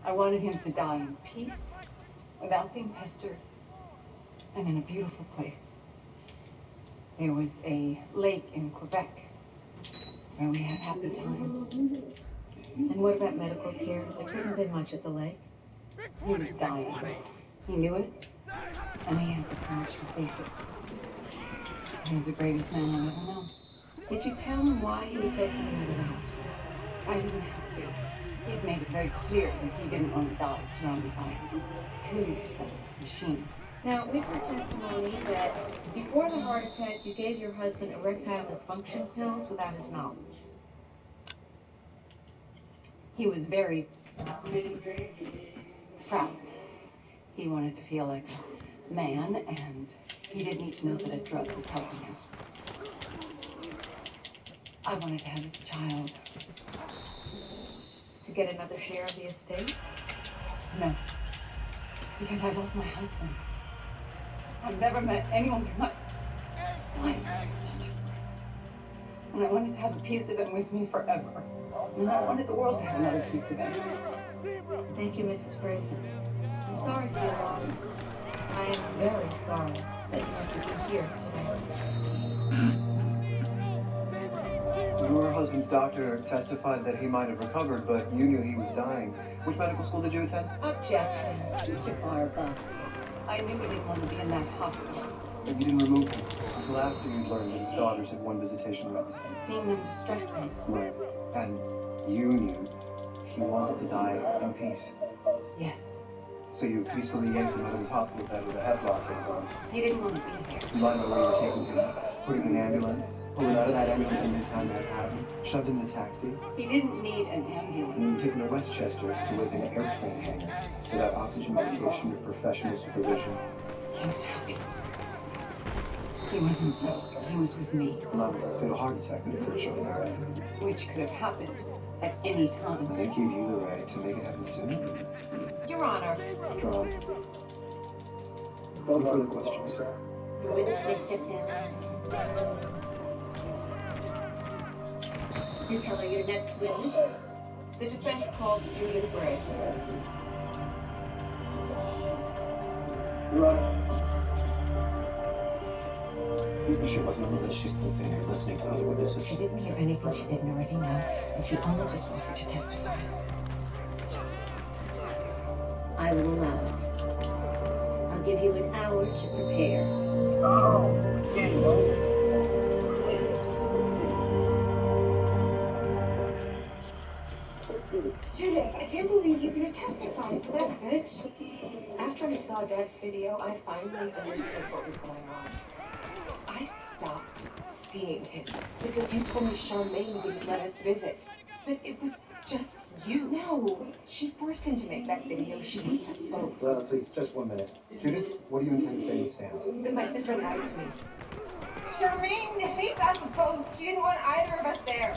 I wanted him to die in peace, without being pestered, and in a beautiful place. There was a lake in Quebec where we had happy times. And what about medical care? There couldn't have been much at the lake. He was dying. He knew it, and he had the courage to face it. He was the bravest man I've ever known. Did you tell him why you were taking him out of the hospital? I didn't have to. He had made it very clear that he didn't want to die surrounded by tubes and machines. Now, we've heard testimony that before the heart attack, you gave your husband erectile dysfunction pills without his knowledge. He was very proud. He wanted to feel like a man, and he didn't need to know that a drug was helping him. I wanted to have his child. To get another share of the estate? No. Because I love my husband. I've never met anyone in my life. And I wanted to have a piece of him with me forever. And I wanted the world to have another piece of him. Thank you, Mrs. Briggs. I'm sorry for your loss. I am very sorry that you have to be here today. Your husband's doctor testified that he might have recovered, but you knew he was dying. Which medical school did you attend? Objection, Mr. Barba. I knew he didn't want to be in that hospital. But you didn't remove him until after you'd learned that his daughters had won visitation rights. Seeing them distressed him. Right. And you knew he wanted to die in peace. Yes. So you peacefully yanked him out of his hospital bed with a head lock in his arms. He didn't want to be there. You lied about where you were taking him, put him in an ambulance, pulled him out of that ambulance in Midtown Manhattan, shoved him in a taxi. He didn't need an And ambulance. then you took him to Westchester to live in an airplane hangar without oxygen medication or professional supervision. He was happy. He wasn't so. He was with me. And that was the fatal heart attack that occurred shortly thereafter. Which could have happened at any time. And they gave you the right to make it happen soon. Your Honor. Drawn. No further questions. The witness may step down. Ms. Heller, your next witness. The defense calls Judith Briggs. Your Honor. She wasn't a little bit. She's been sitting here listening to other witnesses. She didn't hear anything she didn't already know, and she only just offered to testify. I will allow it. I'll give you an hour to prepare. Judith, I can't believe you're going to testify for that bitch. After I saw Dad's video, I finally understood what was going on. I stopped seeing him because you told me Charmaine wouldn't let us visit. But it was just you. No, she forced him to make that video. She needs us both. Please, just 1 minute. Judith, what do you intend to say in the stand? That my sister lied to me. Charmaine hates us both. She didn't want either of us there.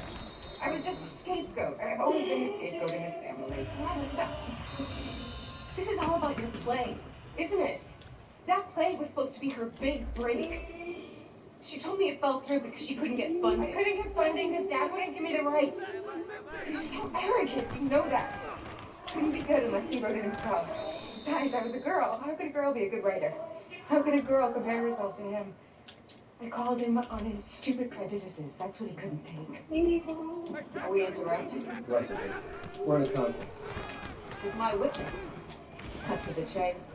I was just a scapegoat. I've always been the scapegoat in this family. Stop. This is all about your play, isn't it? That play was supposed to be her big break. She told me it fell through because she couldn't get funding. I couldn't get funding because Dad wouldn't give me the rights. You're so arrogant. You know that. Couldn't be good unless he wrote it himself. Besides, I was a girl. How could a girl be a good writer? How could a girl compare herself to him? I called him on his stupid prejudices. That's what he couldn't take. Are we interrupting? Blessedly. We're in a conference. With my witness. Cut to the chase.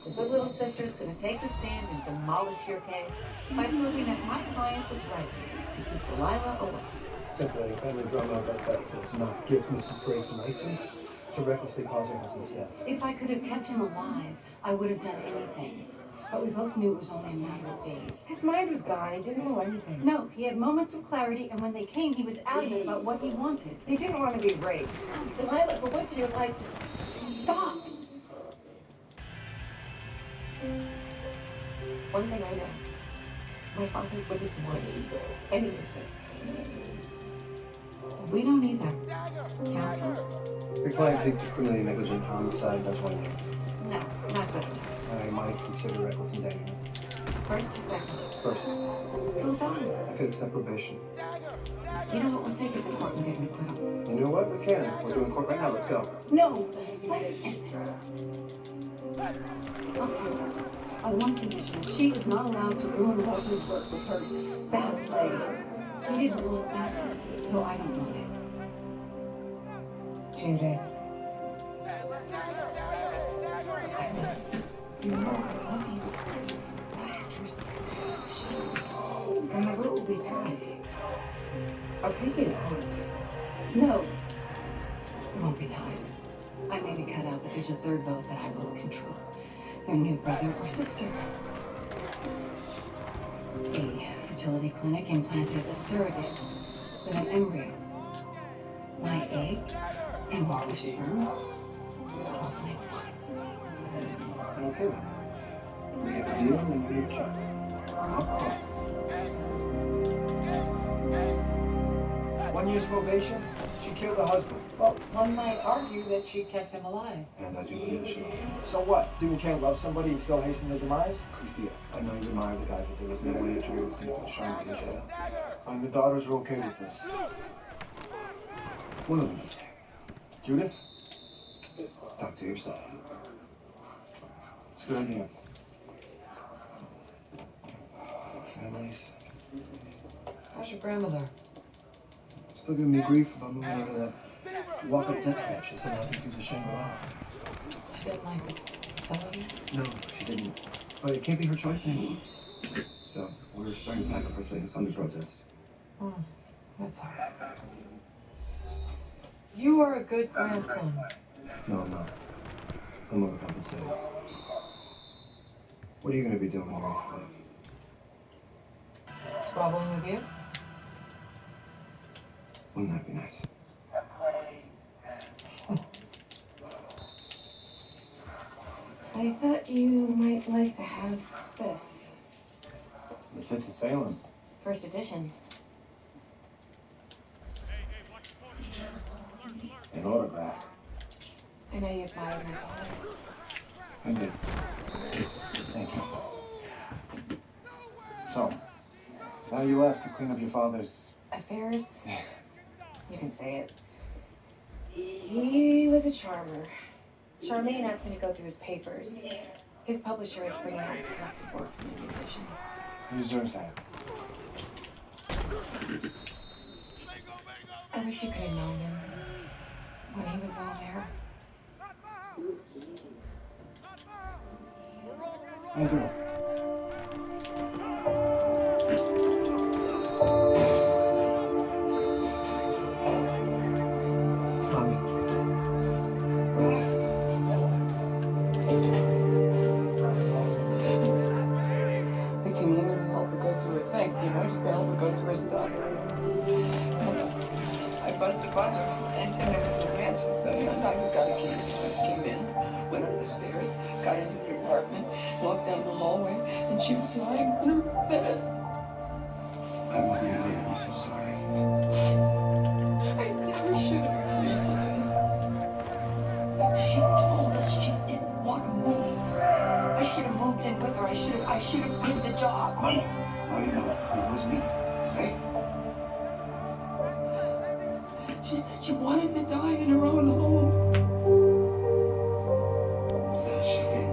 The good little sister's going to take the stand and demolish your case by proving that my client was right to keep Delilah away. Simply, family drama about benefits, not give Mrs. Briggs a license to recklessly cause her husband's death. If I could have kept him alive, I would have done anything. But we both knew it was only a matter of days. His mind was gone. He didn't know anything. No, he had moments of clarity, and when they came, he was adamant about what he wanted. He didn't want to be raped. Delilah, for once in your life, just stop. One thing I know, my father wouldn't want any of this. We don't either. Counselor? Your client pleads to criminally negligent homicide, does one thing. No, not good enough. I might consider reckless endangerment. First or second? First, Still valid. I could accept probation. You know what? We'll take it to court and get an acquittal. You know what? We can. We're doing court right now. Let's go. No, let's end this. I'll tell you. On one condition, she is not allowed to ruin Walter's work with her bad play. He didn't want that, so I don't want it. Judy. You know I love you. But I have to respect his wishes. Then the vote will be tied. I'll take you to court. No. It won't be tied. I may be cut out, but there's a third vote that I will control. Your new brother or sister. A fertility clinic implanted a surrogate with an embryo. My egg and Walter's sperm. Both make one. Okay then. We have a deal and we have a child. That's all. 1 year's probation? She killed her husband. Well, one might argue that she kept him alive. And I do believe she. So what? People can't love somebody and still hasten their demise? Chrissy, I know you admire the guy, but there was no way that Julie was going to put Sherman in jail. And the daughters are okay with this. One of them is. Judith? Talk to yourself. It's a good idea. Families. How's your grandmother? Still giving me grief about moving over that walk up death trap. She said I think he was ashamed of all. She didn't like selling it? No, she didn't. But it can't be her choice anymore. So we're starting to pack up her things under protest. Oh, that's hard. You are a good grandson. No, I'm not. I'm overcompensating. What are you going to be doing more often? Squabbling with you? Wouldn't that be nice? I thought you might like to have this. The Fifth of Salem. First edition. An autograph. I know you admired my father. I did. Thank you. So, now you left to clean up your father's... Affairs? You can say it. He was a charmer. Charmaine asked me to go through his papers. His publisher is bringing out his collected works in a new edition. He deserves that. I wish you could have known him when he was all there. I'll do it. Mommy. I came here to help her go through her things, just to help her go through her stuff. I buzzed the buzzer, and there was a man, so I got a key. I came in, went up the stairs, got into the apartment, walked down the hallway, and she was lying on her bed. I love you, honey. I'm so sorry. I never should have agreed to this. She told us she didn't want to move. I should have moved in with her. I should have quit the job. Mommy, it was me, okay? She said she wanted to die in her own home. Yeah, she did.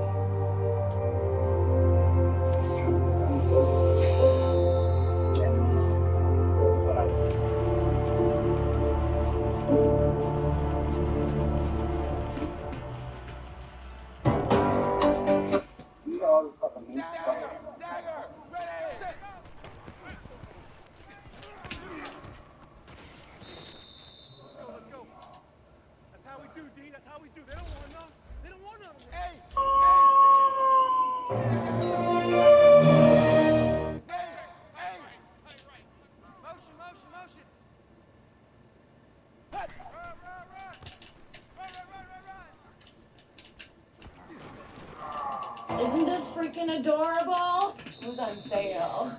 Isn't this freaking adorable? It was on sale.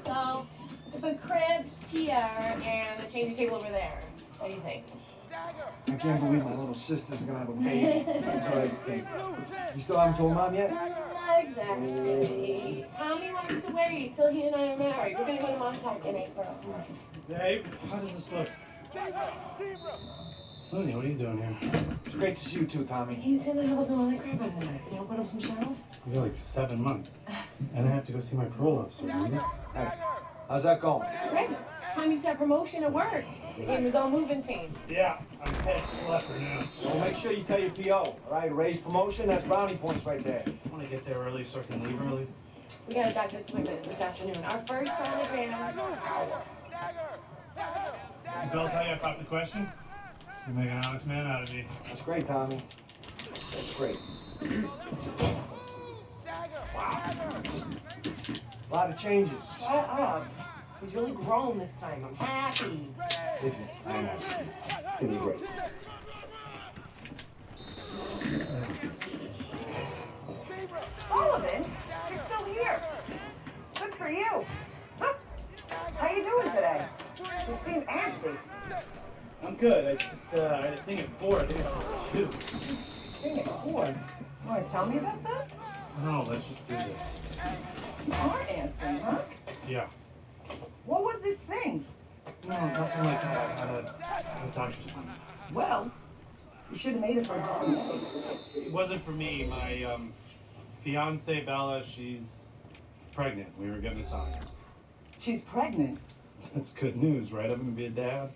So, the crib's here and the changing table over there. What do you think? I can't believe my little sister's gonna have a baby. That's what I think. You still haven't told Mom yet? Not exactly. Tommy wants to wait till he and I are married. We're gonna go to Montauk in April. Dave, how does this look? Sonny, what are you doing here? It's great to see you too, Tommy. He's gonna help us with all that crap out of there. You know, put up some shelves. You got like 7 months. And I have to go see my parole officer, remember? Hey, how's that going? Great. Time you set promotion at work. Became his own moving team. Yeah, I'm head schlepper now. Well, make sure you tell your PO, all right? Raise promotion, that's brownie points right there. I want to get there early so I can leave early. We got a doctor's appointment this afternoon. Our first sonogram. Bill, tell you I popped the question? You make an honest man out of me. That's great, Tommy. That's great. Wow. A lot of changes. Shut up. He's really grown this time. I'm happy. Listen, I know. It's gonna be great. Sullivan, you're still here. Good for you. Huh? How you doing today? You seem antsy. I'm good. I had a thing at 4. I think I was 2. Thing at 4. You want to tell me about that? No, let's just do this. You are antsy, huh? Yeah. What was this thing? No, nothing like that. I had a doctor's appointment. Well, you should have made it for a different day. It wasn't for me. My fiance Bella, she's pregnant. We were getting a sign. She's pregnant. That's good news, right? I'm gonna be a dad.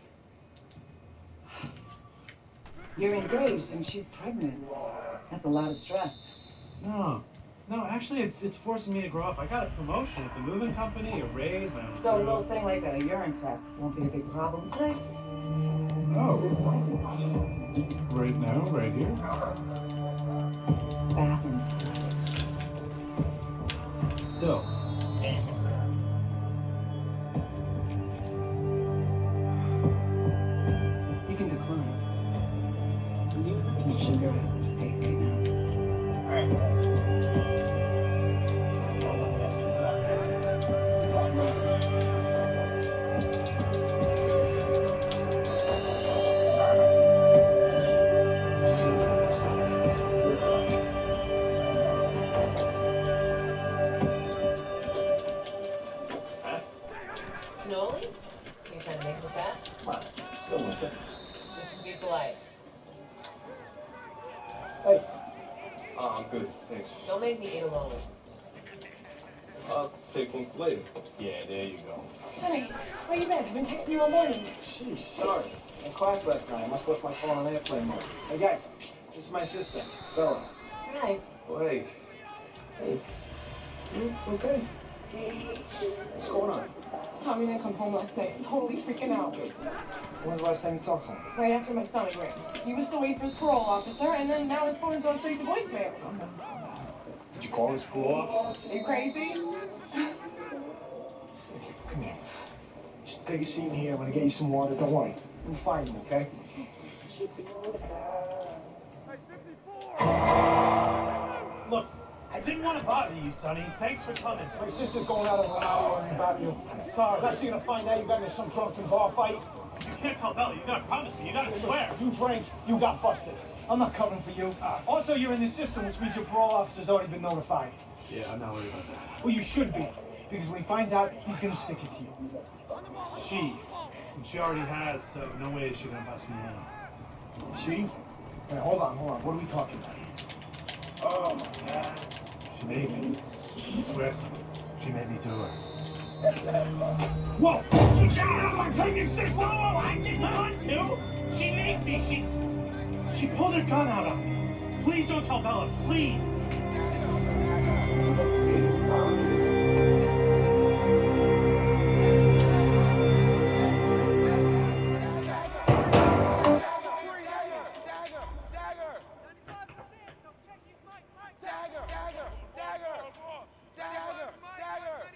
You're engaged and she's pregnant. That's a lot of stress. No, actually, it's forcing me to grow up. I got a promotion at the moving company, a raise, my own. So a little thing like a urine test won't be a big problem today? Oh. Right now, right here. Bathrooms. Still. You can decline. You should go have some steak right now. Cannoli? You trying to make with that? Come on, still with it. Just to be polite. Hey. I'm good, thanks. Don't make me eat alone. I'll take one later. Yeah, there you go. Sonny, where you been? I've been texting you all morning. Jeez, sorry. In class last night, I must have left my phone on airplane mode. Hey, guys, this is my sister, Bella. Hi. Oh, hey. Hey. You okay? What's going on? Tommy didn't come home last night. I'm totally freaking out. When's the last time you talked to him? Right after my sonogram. He was still waiting for his parole officer, and then now his phone's going straight to voicemail. Did you call his parole officer? Are you crazy? Come here. Just take a seat in here. I'm gonna get you some water. Don't worry. We'll find him, okay? Look, I didn't want to bother you, Sonny. Thanks for coming. My sister's going out of an hour worrying about you. I'm sorry. I'm actually gonna find out you got into some drunken bar fight. You can't tell Bella. You gotta promise me. You gotta swear. You drank, you got busted. I'm not covering for you. Also, you're in the system, which means your parole officer's already been notified. Yeah, I'm not worried about that. Well, you should be, because when he finds out, he's gonna stick it to you. She already has, so no way is she gonna bust me out. She? Wait, hold on. What are we talking about? Oh my God. She made me. I swear something. She made me do it. Whoa! Keep out of my pregnant sister! Oh, I did not want to! She made me! She pulled her gun out on me. Please don't tell Bella, please!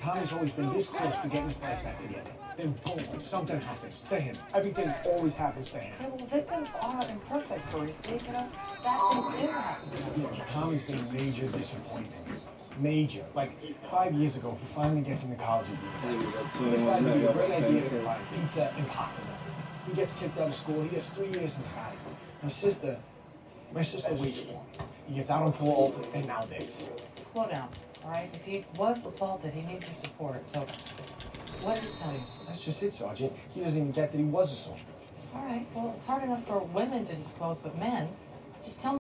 Tommy's always been this close to getting his life back together. Then boom, something happens to him. Everything always happens to him. Okay, well, victims are imperfect, Parisi. You know, bad things do happen. Yeah, Tommy's been a major disappointment. Major. Like 5 years ago, he finally gets into college again. He decides it'd be a great idea to buy pizza and pasta. He gets kicked out of school. He gets 3 years inside. My sister waits for him. He gets out on parole, and now this. Slow down, all right? If he was assaulted, he needs your support, so What did he tell you? That's just it, Sergeant. He doesn't even get that he was assaulted. All right, well, it's hard enough for women to disclose, but men, just tell me.